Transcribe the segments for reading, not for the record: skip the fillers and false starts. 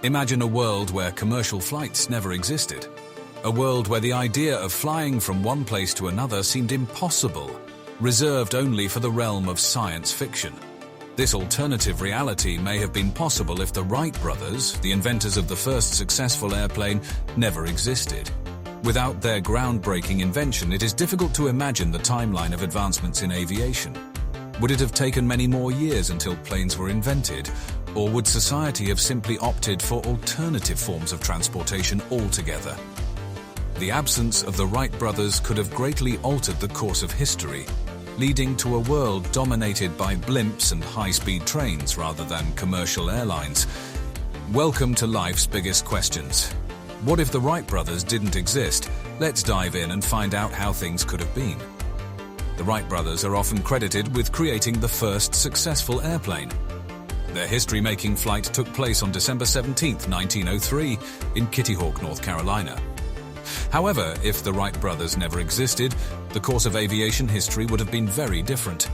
Imagine a world where commercial flights never existed. A world where the idea of flying from one place to another seemed impossible, reserved only for the realm of science fiction. This alternative reality may have been possible if the Wright brothers, the inventors of the first successful airplane, never existed. Without their groundbreaking invention, it is difficult to imagine the timeline of advancements in aviation. Would it have taken many more years until planes were invented, or would society have simply opted for alternative forms of transportation altogether? The absence of the Wright brothers could have greatly altered the course of history, leading to a world dominated by blimps and high-speed trains rather than commercial airlines. Welcome to Life's Biggest Questions. What if the Wright brothers didn't exist? Let's dive in and find out how things could have been. The Wright brothers are often credited with creating the first successful airplane. Their history-making flight took place on December 17, 1903, in Kitty Hawk, North Carolina. However, if the Wright brothers never existed, the course of aviation history would have been very different.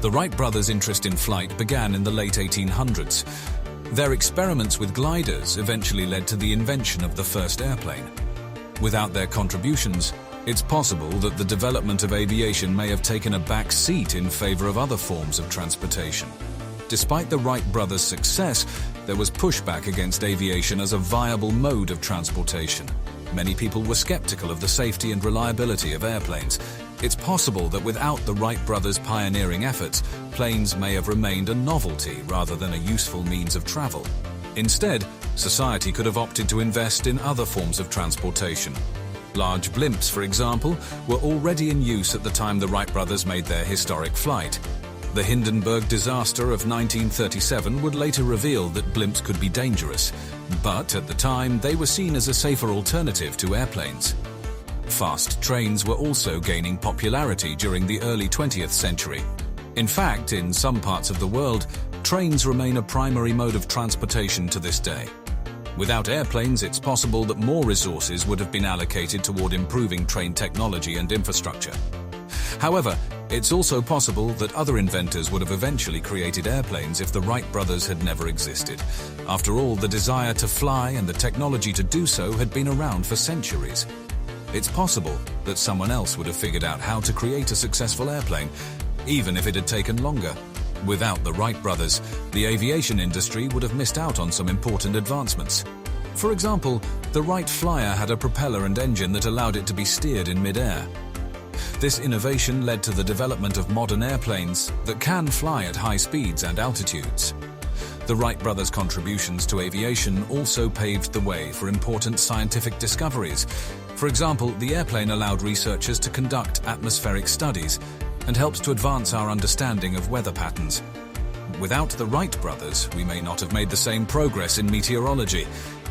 The Wright brothers' interest in flight began in the late 1800s. Their experiments with gliders eventually led to the invention of the first airplane. Without their contributions, it's possible that the development of aviation may have taken a back seat in favor of other forms of transportation. Despite the Wright brothers' success, there was pushback against aviation as a viable mode of transportation. Many people were skeptical of the safety and reliability of airplanes. It's possible that without the Wright brothers' pioneering efforts, planes may have remained a novelty rather than a useful means of travel. Instead, society could have opted to invest in other forms of transportation. Large blimps, for example, were already in use at the time the Wright brothers made their historic flight. The Hindenburg disaster of 1937 would later reveal that blimps could be dangerous, but at the time they were seen as a safer alternative to airplanes. Fast trains were also gaining popularity during the early 20th century. In fact, in some parts of the world, trains remain a primary mode of transportation to this day. Without airplanes, it's possible that more resources would have been allocated toward improving train technology and infrastructure. However, it's also possible that other inventors would have eventually created airplanes if the Wright brothers had never existed. After all, the desire to fly and the technology to do so had been around for centuries. It's possible that someone else would have figured out how to create a successful airplane, even if it had taken longer. Without the Wright brothers, the aviation industry would have missed out on some important advancements. For example, the Wright Flyer had a propeller and engine that allowed it to be steered in mid-air. This innovation led to the development of modern airplanes that can fly at high speeds and altitudes. The Wright brothers' contributions to aviation also paved the way for important scientific discoveries. For example, the airplane allowed researchers to conduct atmospheric studies and helped to advance our understanding of weather patterns. Without the Wright brothers, we may not have made the same progress in meteorology.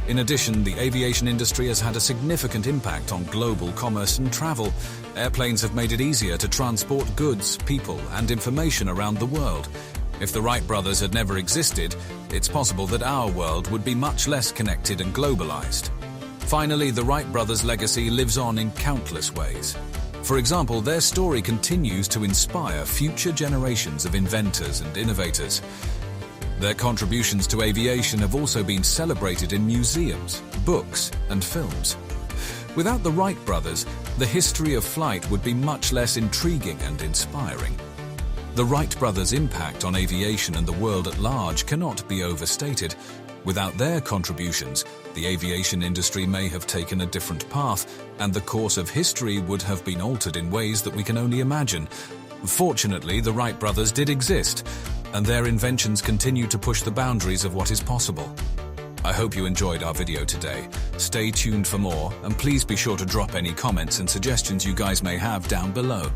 In addition, the aviation industry has had a significant impact on global commerce and travel. Airplanes have made it easier to transport goods, people, and information around the world. If the Wright brothers had never existed, it's possible that our world would be much less connected and globalized. Finally, the Wright brothers' legacy lives on in countless ways. For example, their story continues to inspire future generations of inventors and innovators. Their contributions to aviation have also been celebrated in museums, books, and films. Without the Wright brothers, the history of flight would be much less intriguing and inspiring. The Wright brothers' impact on aviation and the world at large cannot be overstated. Without their contributions, the aviation industry may have taken a different path, and the course of history would have been altered in ways that we can only imagine. Fortunately, the Wright brothers did exist, and their inventions continue to push the boundaries of what is possible. I hope you enjoyed our video today. Stay tuned for more, and please be sure to drop any comments and suggestions you guys may have down below.